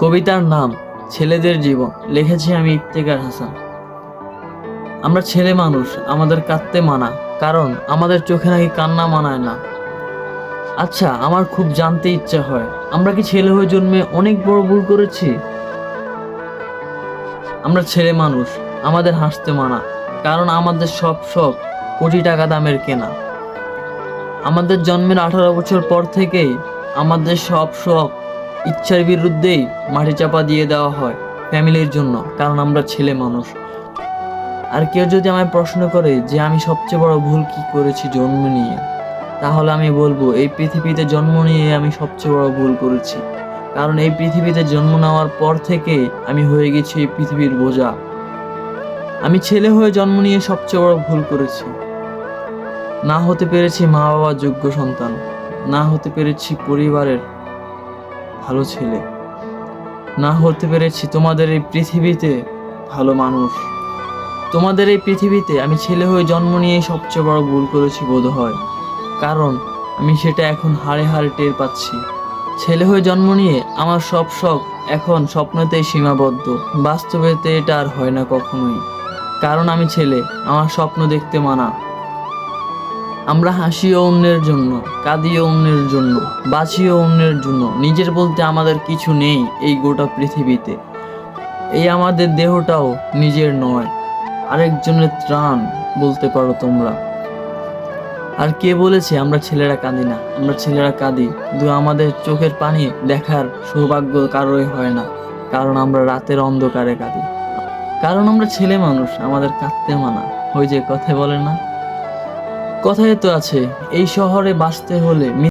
কবিতার নাম ছেলেদের জীবন, লিখেছি আমি ইফতেখার হাসান। আমরা ছেলে মানুষ, আমাদের কাঁদতে মানা, কারণ আমাদের চোখে নাকি কান্না মানায় না। আচ্ছা, আমার খুব জানতে ইচ্ছা হয়, আমরা কি ছেলে হয়ে জন্মে অনেক বড় ভুল করেছি? আমরা ছেলে মানুষ, আমাদের হাসতে মানা, কারণ আমাদের সব শখ কোটি টাকা দামের কেনা। আমাদের জন্মের 18 বছর পর থেকেই আমাদের সব শখ ইচ্ছার বিরুদ্ধেই মাটি চাপা দিয়ে দেওয়া হয় ফ্যামিলির জন্য, কারণ আমরা ছেলে মানুষ। আর কেউ যদি আমায় প্রশ্ন করে যে আমি সবচেয়ে বড় ভুল কি করেছি জন্ম নিয়ে, তাহলে আমি বলবো এই পৃথিবীতে জন্ম নিয়ে আমি সবচেয়ে বড় ভুল করেছি। কারণ এই পৃথিবীতে জন্ম নেওয়ার পর থেকে আমি হয়ে গেছি এই পৃথিবীর বোঝা। আমি ছেলে হয়ে জন্ম নিয়ে সবচেয়ে বড় ভুল করেছি। না হতে পেরেছি মা বাবার যোগ্য সন্তান, না হতে পেরেছি পরিবারের ভালো ছেলে, না হতে পেরেছি তোমাদের এই পৃথিবীতে ভালো মানুষ। তোমাদের এই পৃথিবীতে আমি ছেলে হয়ে জন্ম নিয়ে সবচেয়ে বড় ভুল করেছি বোধহয়, কারণ আমি সেটা এখন হাড়ে হাড়ে টের পাচ্ছি। ছেলে হয়ে জন্ম নিয়ে আমার সব শখ এখন স্বপ্নতেই সীমাবদ্ধ, বাস্তবেতে এটা আর হয় না কখনোই। কারণ আমি ছেলে, আমার স্বপ্ন দেখতে মানা। আমরা হাসিও অন্যের জন্য, কাঁদিও অন্যের জন্য, বাঁচিও অন্যের জন্য, নিজের বলতে আমাদের কিছু নেই এই গোটা পৃথিবীতে। এই আমাদের দেহটাও নিজের নয়, আরেকজনের ত্রাণ বলতে পারো তোমরা। আর কে বলেছে আমরা ছেলেরা কাঁদি না? আমরা ছেলেরা কাঁদি, কিন্তু আমাদের চোখের পানি দেখার সৌভাগ্য কারোই হয় না, কারণ আমরা রাতের অন্ধকারে কাঁদি। কারণ আমরা ছেলে মানুষ, আমাদের কাঁদতে মানা। ওই যে কথায় বলে না, কথায় তো আছে, এই শহরে বাঁচতে হলে